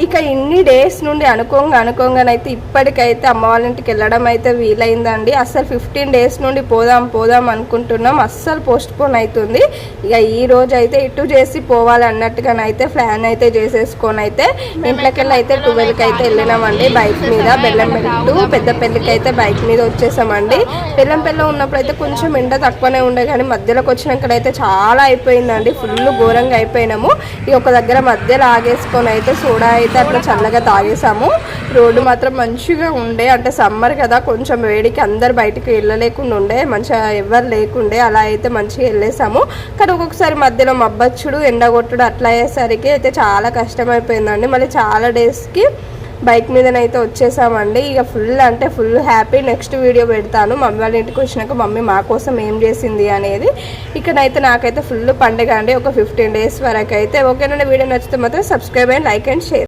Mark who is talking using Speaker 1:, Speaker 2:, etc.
Speaker 1: ఇక ఇన్ని డేస్ నుండి అనుకోగానైతే ఇప్పటికైతే అమ్మ వాళ్ళ ఇంటికి వెళ్ళడం అయితే వీలైందండి. అస్సలు 15 డేస్ నుండి పోదాం అనుకుంటున్నాం, అస్సలు పోస్ట్ పోన్ అవుతుంది. ఇక ఈ రోజు అయితే ఇటు చేసి పోవాలి అన్నట్టుగానైతే ప్లాన్ అయితే చేసేసుకొని అయితే ఇంట్లోకి వెళ్ళి అయితే 12కి అయితే వెళ్ళినామండి బైక్ మీద. బెల్లంపల్లి టు పెద్దపల్లికి అయితే బైక్ మీద వచ్చేసామండి. బెల్లంపల్లిలో ఉన్నప్పుడు అయితే కొంచెం ఎండ తక్కువనే ఉండే, కానీ మధ్యలోకి వచ్చినాకైతే చాలా అయిపోయిందండి, ఫుల్ ఘోరంగా అయిపోయినాము. ఇక ఒక దగ్గర మధ్యలో ఆగేసుకొని అయితే సోడా అయితే అట్లా చల్లగా తాగేసాము. రోడ్డు మాత్రం మంచిగా ఉండే, అంటే సమ్మర్ కదా కొంచెం వేడికి అందరు బయటికి వెళ్ళలేకుండా ఉండే, మంచిగా ఎవరు లేకుండే, అలా అయితే మంచిగా వెళ్ళేసాము. కానీ ఒక్కొక్కసారి మధ్యలో మబ్బచ్చుడు ఎండగొట్టుడు అట్లా అయ్యేసరికి అయితే చాలా కష్టమైపోయిందండి. మళ్ళీ చాలా డేస్కి బైక్ మీదనైతే వచ్చేసామండి. ఇక ఫుల్ హ్యాపీ. నెక్స్ట్ వీడియో పెడతాను మమ్మీ వాళ్ళ ఇంటికి వచ్చినాక మమ్మీ మా కోసం ఏం చేసింది అనేది. ఇక్కడైతే నాకైతే ఫుల్ పండుగ అండి, ఒక 15 డేస్ వరకు అయితే. ఓకేనండి, వీడియో నచ్చితే మాత్రం subscribe and like and share.